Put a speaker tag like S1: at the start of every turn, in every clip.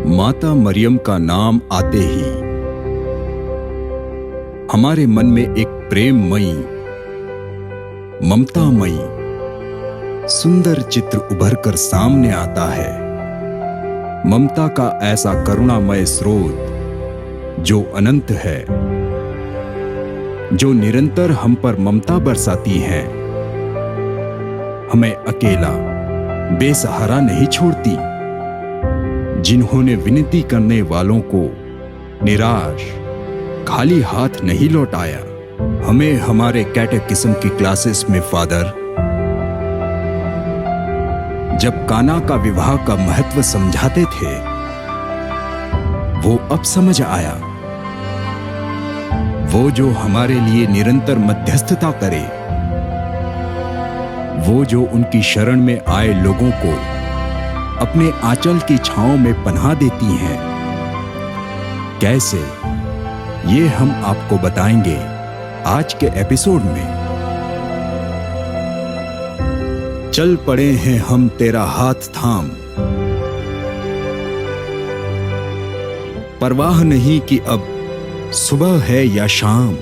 S1: माता मरियम का नाम आते ही हमारे मन में एक प्रेममयी, ममतामयी, सुंदर चित्र उभर कर सामने आता है। ममता का ऐसा करुणामय स्रोत जो अनंत है, जो निरंतर हम पर ममता बरसाती है, हमें अकेला बेसहारा नहीं छोड़ती, जिन्होंने विनती करने वालों को निराश खाली हाथ नहीं लौटाया। हमें हमारे कैटेकिज्म की क्लासेस में फादर जब काना का विवाह का महत्व समझाते थे, वो अब समझ आया। वो जो हमारे लिए निरंतर मध्यस्थता करे, वो जो उनकी शरण में आए लोगों को अपने आंचल की छांव में पनाह देती हैं, कैसे, ये हम आपको बताएंगे आज के एपिसोड में। चल पड़े हैं हम तेरा हाथ थाम, परवाह नहीं कि अब सुबह है या शाम,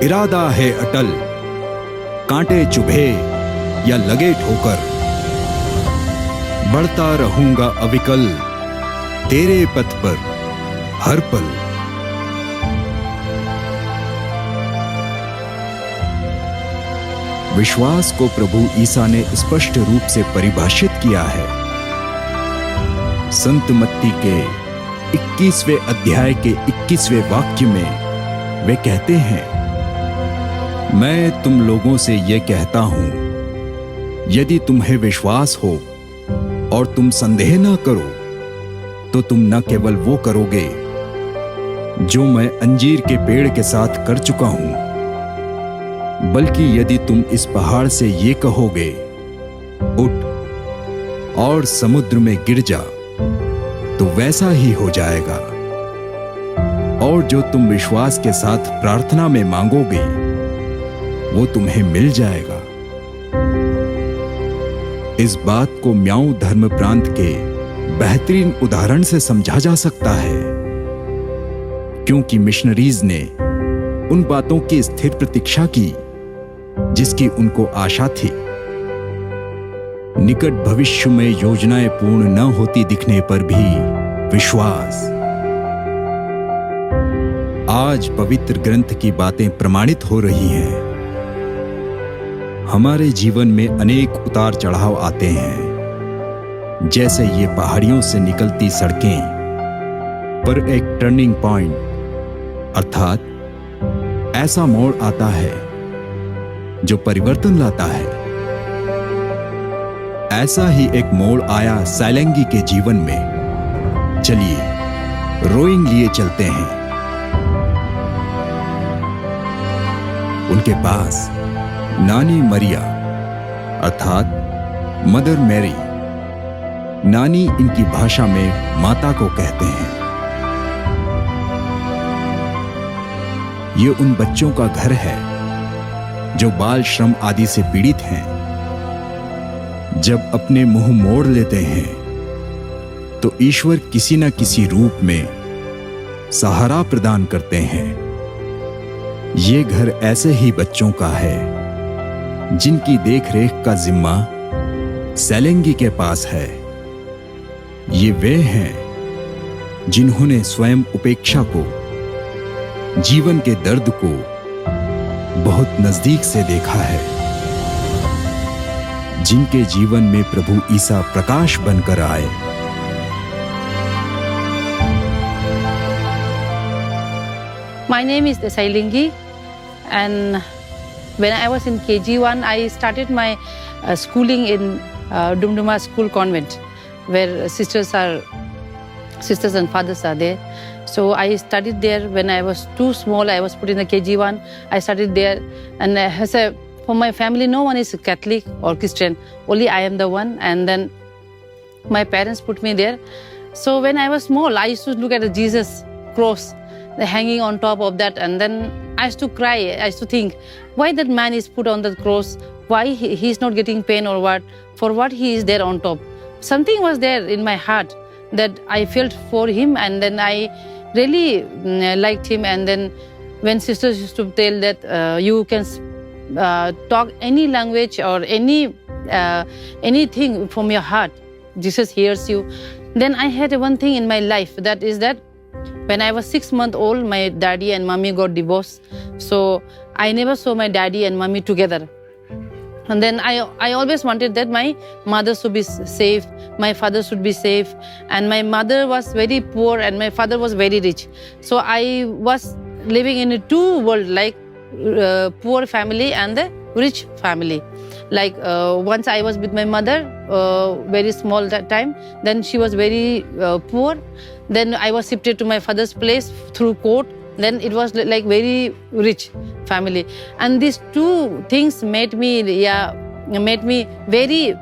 S1: इरादा है अटल, कांटे चुभे या लगे ठोकर, बढ़ता रहूंगा अविकल तेरे पथ पर हर पल। विश्वास को प्रभु ईसा ने स्पष्ट रूप से परिभाषित किया है। संत मत्ती के 21वें अध्याय के 21वें वाक्य में वे कहते हैं, मैं तुम लोगों से ये कहता हूं, यदि तुम्हें विश्वास हो और तुम संदेह ना करो, तो तुम न केवल वो करोगे जो मैं अंजीर के पेड़ के साथ कर चुका हूं, बल्कि यदि तुम इस पहाड़ से ये कहोगे, उठ और समुद्र में गिर जा, तो वैसा ही हो जाएगा। और जो तुम विश्वास के साथ प्रार्थना में मांगोगे, वो तुम्हें मिल जाएगा। इस बात को म्याऊं धर्म प्रांत के बेहतरीन उदाहरण से समझा जा सकता है, क्योंकि मिशनरीज ने उन बातों की स्थिर प्रतीक्षा की जिसकी उनको आशा थी। निकट भविष्य में योजनाएं पूर्ण न होती दिखने पर भी विश्वास। आज पवित्र ग्रंथ की बातें प्रमाणित हो रही हैं। हमारे जीवन में अनेक उतार चढ़ाव आते हैं, जैसे ये पहाड़ियों से निकलती सड़कें पर एक टर्निंग पॉइंट, अर्थात ऐसा मोड़ आता है जो परिवर्तन लाता है। ऐसा ही एक मोड़ आया सैलेंगी के जीवन में। चलिए रोइंग लिए चलते हैं। उनके पास नानी मरिया अर्थात मदर मैरी, नानी इनकी भाषा में माता को कहते हैं। ये उन बच्चों का घर है जो बाल श्रम आदि से पीड़ित हैं। जब अपने मुंह मोड़ लेते हैं, तो ईश्वर किसी न किसी रूप में सहारा प्रदान करते हैं। ये घर ऐसे ही बच्चों का है जिनकी देखरेख का जिम्मा सैलेंगी के पास है। ये वे हैं जिन्होंने स्वयं उपेक्षा को, जीवन के दर्द को बहुत नजदीक से देखा है, जिनके जीवन में प्रभु ईसा प्रकाश बनकर आए।
S2: My name is Sailingi, and when I was in KG1, I started my schooling in Dumduma School Convent, where sisters and fathers are there. So I studied there. When I was too small, I was put in the KG1. I studied there, and for my family, no one is Catholic or Christian. Only I am the one. And then my parents put me there. So when I was small, I used to look at the Jesus cross, hanging on top of that, and then I used to cry. I used to think, why that man is put on the cross? Why he is not getting pain or what? For what he is there on top? Something was there in my heart that I felt for him, and then I really liked him. And then when sisters used to tell that you can talk any language or anything from your heart, Jesus hears you. Then I had one thing in my life, that is that when I was 6 months old, my daddy and mommy got divorced. So I never saw my daddy and mommy together. And then I always wanted that my mother should be safe, my father should be safe. And my mother was very poor and my father was very rich. So I was living in a two world, like poor family and the rich family. Like once I was with my mother, very small that time, then she was very poor. Then I was shifted to my father's place through court. Then it was like very rich family. And these two things made me very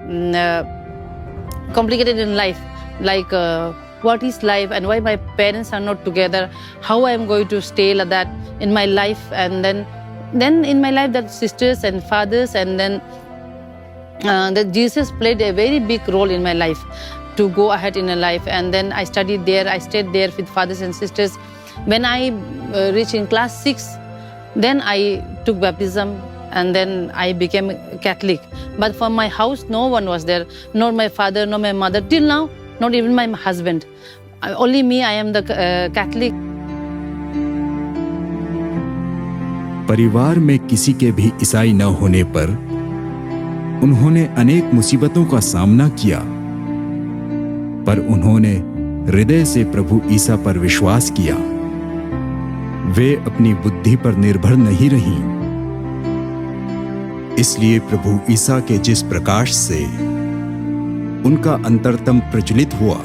S2: complicated in life. Like what is life and why my parents are not together, how I am going to stay like that in my life. And then in my life, that sisters and fathers, and then that Jesus played a very big role in my life to go ahead in a life. And then I studied there, I stayed there with fathers and sisters. When I reached in class 6, then I took baptism, and then I became Catholic. But from my house, no one was there, nor my father, nor my mother. Till now, not even my husband. Only me, I am the Catholic.
S1: परिवार में किसी के भी ईसाई न होने पर उन्होंने अनेक मुसीबतों का सामना किया, पर उन्होंने हृदय से प्रभु ईसा पर विश्वास किया। वे अपनी बुद्धि पर निर्भर नहीं रहीं। इसलिए प्रभु ईसा के जिस प्रकाश से उनका अंतरतम प्रज्वलित हुआ,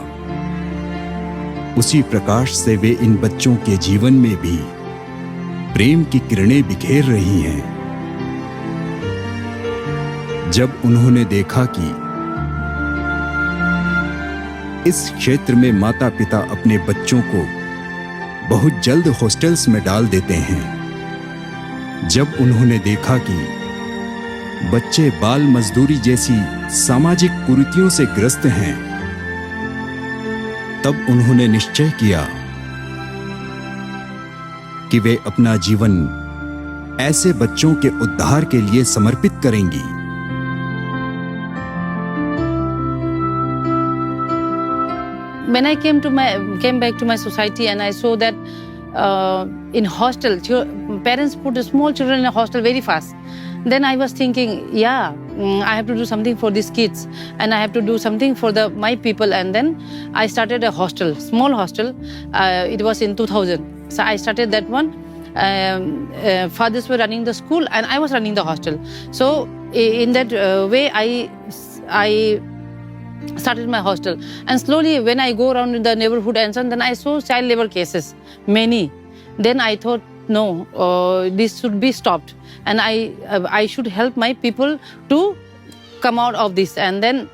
S1: उसी प्रकाश से वे इन बच्चों के जीवन में भी प्रेम की किरणें बिखेर रही हैं। जब उन्होंने देखा कि इस क्षेत्र में माता पिता अपने बच्चों को बहुत जल्द हॉस्टल्स में डाल देते हैं, जब उन्होंने देखा कि बच्चे बाल मजदूरी जैसी सामाजिक कुरीतियों से ग्रस्त हैं, तब उन्होंने निश्चय किया कि वे अपना जीवन ऐसे बच्चों के उद्धार के लिए समर्पित करेंगी।
S2: When I came back to my society, and I saw that in hostel, parents put the small children in a hostel very fast. Then I was thinking, I have to do something for these kids, and I have to do something for my people. And then I started a hostel, small hostel. It was in 2000. So I started that one. Fathers were running the school, and I was running the hostel. So in that way, I started my hostel. And slowly, when I go around in the neighborhood and so on, then I saw child labor cases, many. Then I thought, no, this should be stopped, and I should help my people to come out of this. And then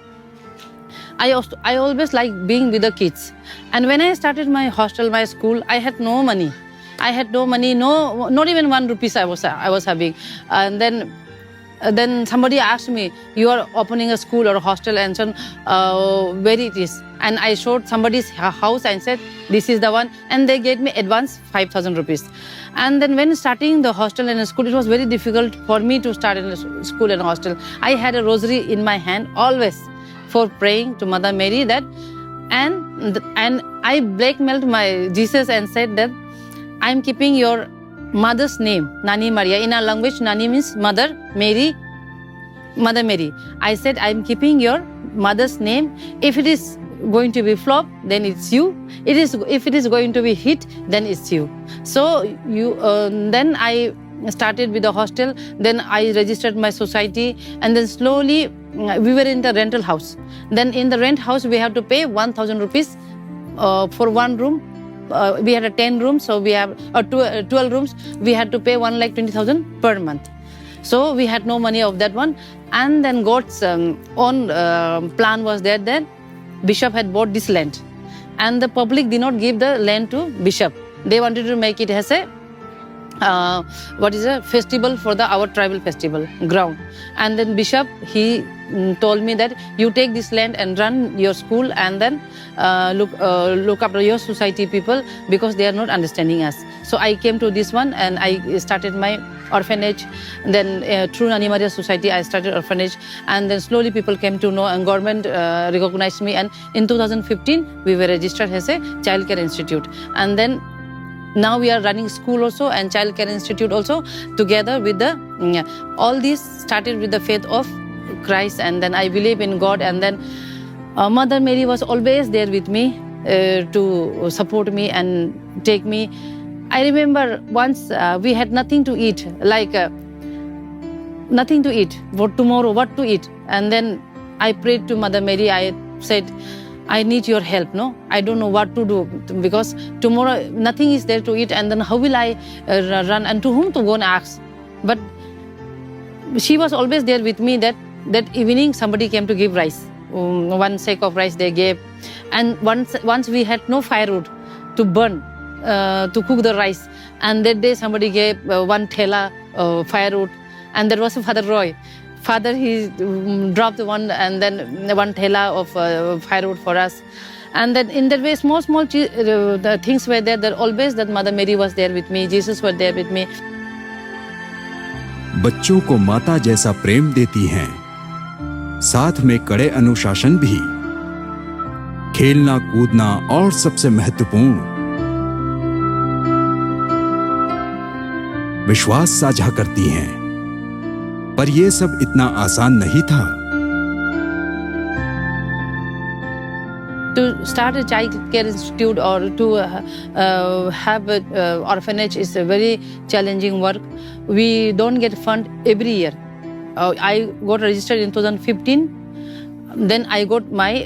S2: I always like being with the kids. And when I started my hostel, my school, I had no money. No, not even 1 rupee I was having. And then somebody asked me, you are opening a school or a hostel, and so on, where it is. And I showed somebody's house and said, this is the one. And they gave me advance 5,000 rupees. And then when starting the hostel and school, it was very difficult for me to start in a school and a hostel. I had a rosary in my hand always for praying to Mother Mary, that, and I blackmailed my Jesus and said that I'm keeping your mother's name, Nani Maria. In our language, Nani means mother, Mary, Mother Mary. I said, I'm keeping your mother's name. If it is going to be flop, then it's you. If it is going to be hit, then it's you. So then I started with the hostel. Then I registered my society, and then slowly we were in the rental house. Then in the rent house, we have to pay 1,000 rupees for one room. We had a 10 rooms, so we have 12 rooms. We had to pay 1,20,000 per month. So we had no money of that one. And then God's own plan was there that Bishop had bought this land, and the public did not give the land to Bishop. They wanted to make it as a what is a festival for our tribal festival ground. And then bishop, he told me that you take this land and run your school, and then look after your society people, because they are not understanding us. So I came to this one and I started my orphanage. Then through Nani Maria Society I started orphanage, and then slowly people came to know, and government recognized me, and in 2015 we were registered as a child care institute. And then now we are running school also and child care institute also together with the all this started with the faith of Christ. And then I believe in God. And then Mother Mary was always there with me to support me and take me. I remember once we had nothing to eat, like nothing to eat for tomorrow, what to eat. And then I prayed to Mother Mary. I said, I need your help, no? I don't know what to do, because tomorrow nothing is there to eat, and then how will I run, and to whom to go and ask? But she was always there with me. That evening somebody came to give rice. One sack of rice they gave. And once we had no firewood to burn, to cook the rice. And that day somebody gave one thela firewood, and that was Father Roy. Father, he dropped one, and then one thela of firewood for us. And then in that way, small the things were there. That always that Mother Mary was there with me. Jesus was there with me.
S1: बच्चों को माता जैसा प्रेम देती हैं, साथ में कड़े अनुशासन भी, खेलना कूदना और सबसे महत्वपूर्ण विश्वास साझा करती हैं। पर यह सब इतना आसान नहीं था।
S2: To start a child care institute or to have an orphanage is a very challenging work. We don't get fund every year. I got registered in 2015. Then I got my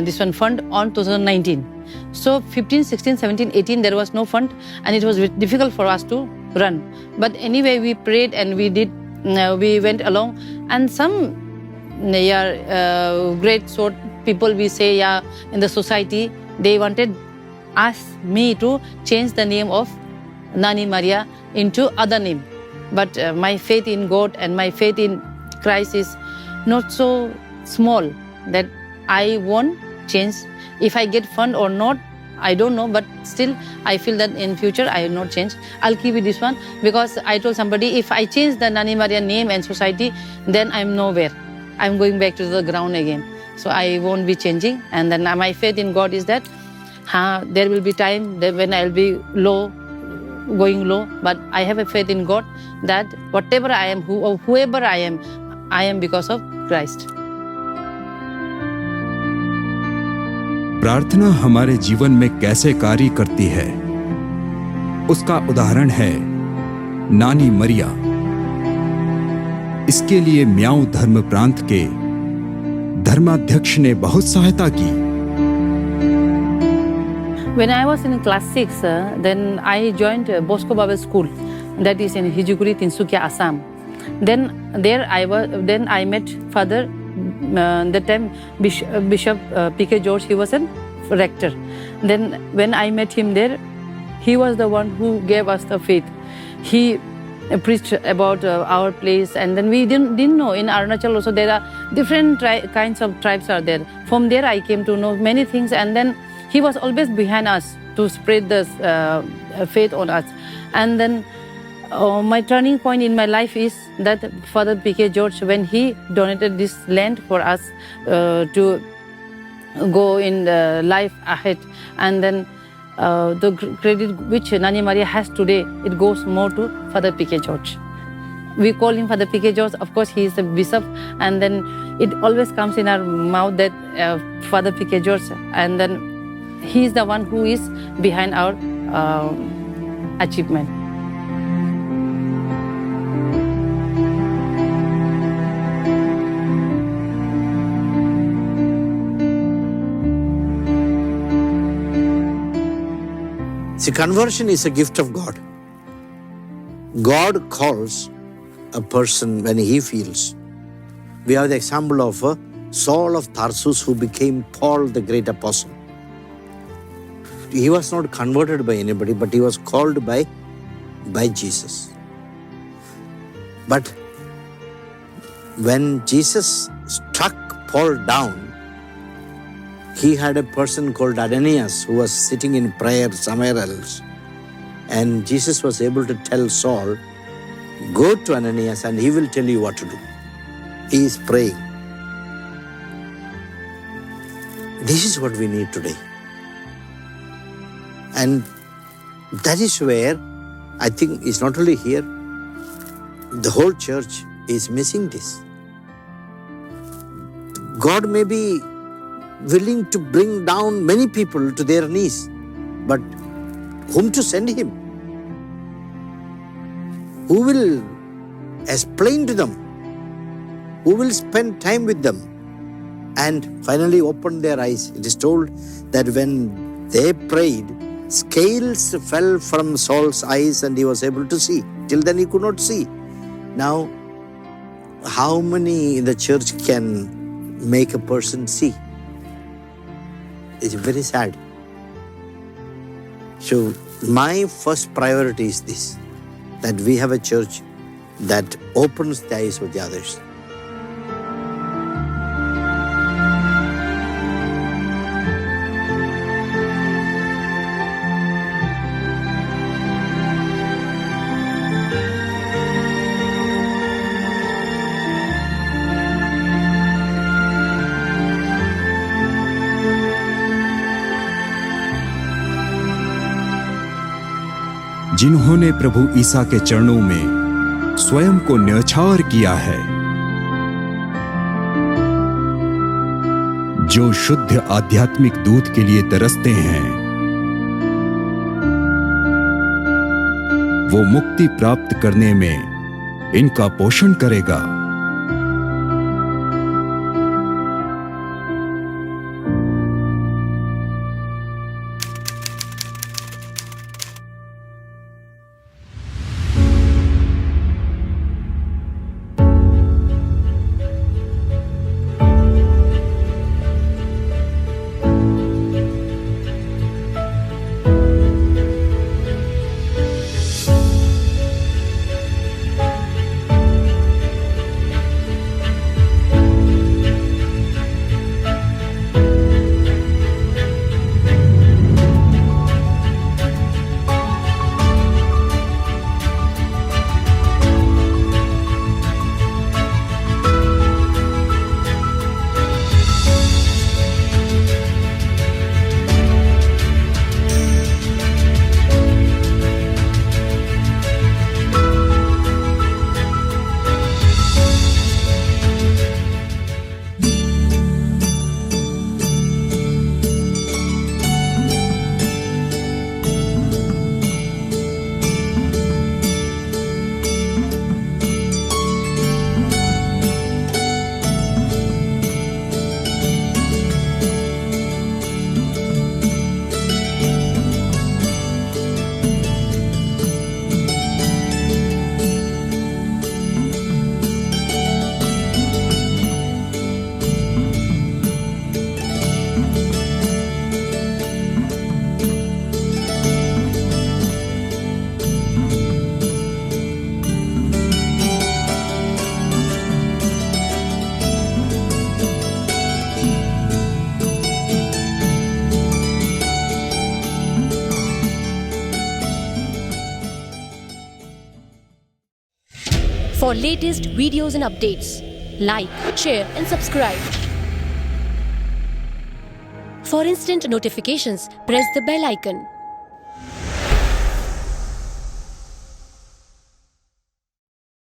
S2: this one fund on 2019. So 15, 16, 17, 18 there was no fund, and it was difficult for us to run. But anyway, we prayed and we did. We went along, and some great sort people, we say, in the society, they wanted me to change the name of Nani Maria into other name. But my faith in God and my faith in Christ is not so small that I won't change. If I get fund or not, I don't know, but still I feel that in future I will not change. I'll keep it this one, because I told somebody, if I change the Nani Maria name and society, then I'm nowhere. I'm going back to the ground again. So I won't be changing. And then my faith in God is that there will be time when I'll be low, going low, but I have a faith in God that whatever I am, whoever I am because of Christ.
S1: प्रार्थना हमारे जीवन में कैसे कार्य करती है, उसका उदाहरण है नानी मरिया। इसके लिए म्याऊ धर्म प्रांत के धर्माध्यक्ष ने बहुत सहायता की।
S2: When I was in class 6, then I joined Bosco Babel School, that is in Hijuguri, Tinsukia, Assam. Then I met Father. That time Bishop P.K. George, he was a rector. Then when I met him there, he was the one who gave us the faith. He preached about our place, and then we didn't know in Arunachal also there are different kinds of tribes are there. From there I came to know many things, and then he was always behind us to spread the faith on us. And then my turning point in my life is that Father P.K. George, when he donated this land for us to go in the life ahead, and then the credit which Nani Maria has today, it goes more to Father P.K. George. We call him Father P.K. George. Of course, he is the bishop, and then it always comes in our mouth that Father P.K. George, and then he is the one who is behind our achievement.
S3: See, conversion is a gift of God. God calls a person when he feels. We have the example of Saul of Tarsus, who became Paul, the great apostle. He was not converted by anybody, but he was called by by Jesus. But when Jesus struck Paul down, he had a person called Ananias who was sitting in prayer somewhere else. And Jesus was able to tell Saul, go to Ananias and he will tell you what to do. He is praying. This is what we need today. And that is where I think it's not only here, the whole church is missing this. God may be willing to bring down many people to their knees, but whom to send him? Who will explain to them? Who will spend time with them? And finally open their eyes. It is told that when they prayed, scales fell from Saul's eyes and he was able to see. Till then he could not see. Now, how many in the church can make a person see? It's very sad. So my first priority is this, that we have a church that opens the eyes of the others.
S1: जिन्होंने प्रभु ईसा के चरणों में स्वयं को न्यौछावर किया है, जो शुद्ध आध्यात्मिक दूध के लिए तरसते हैं, वो मुक्ति प्राप्त करने में इनका पोषण करेगा।
S4: For latest videos and updates, like, share and subscribe. For instant notifications, press the bell icon.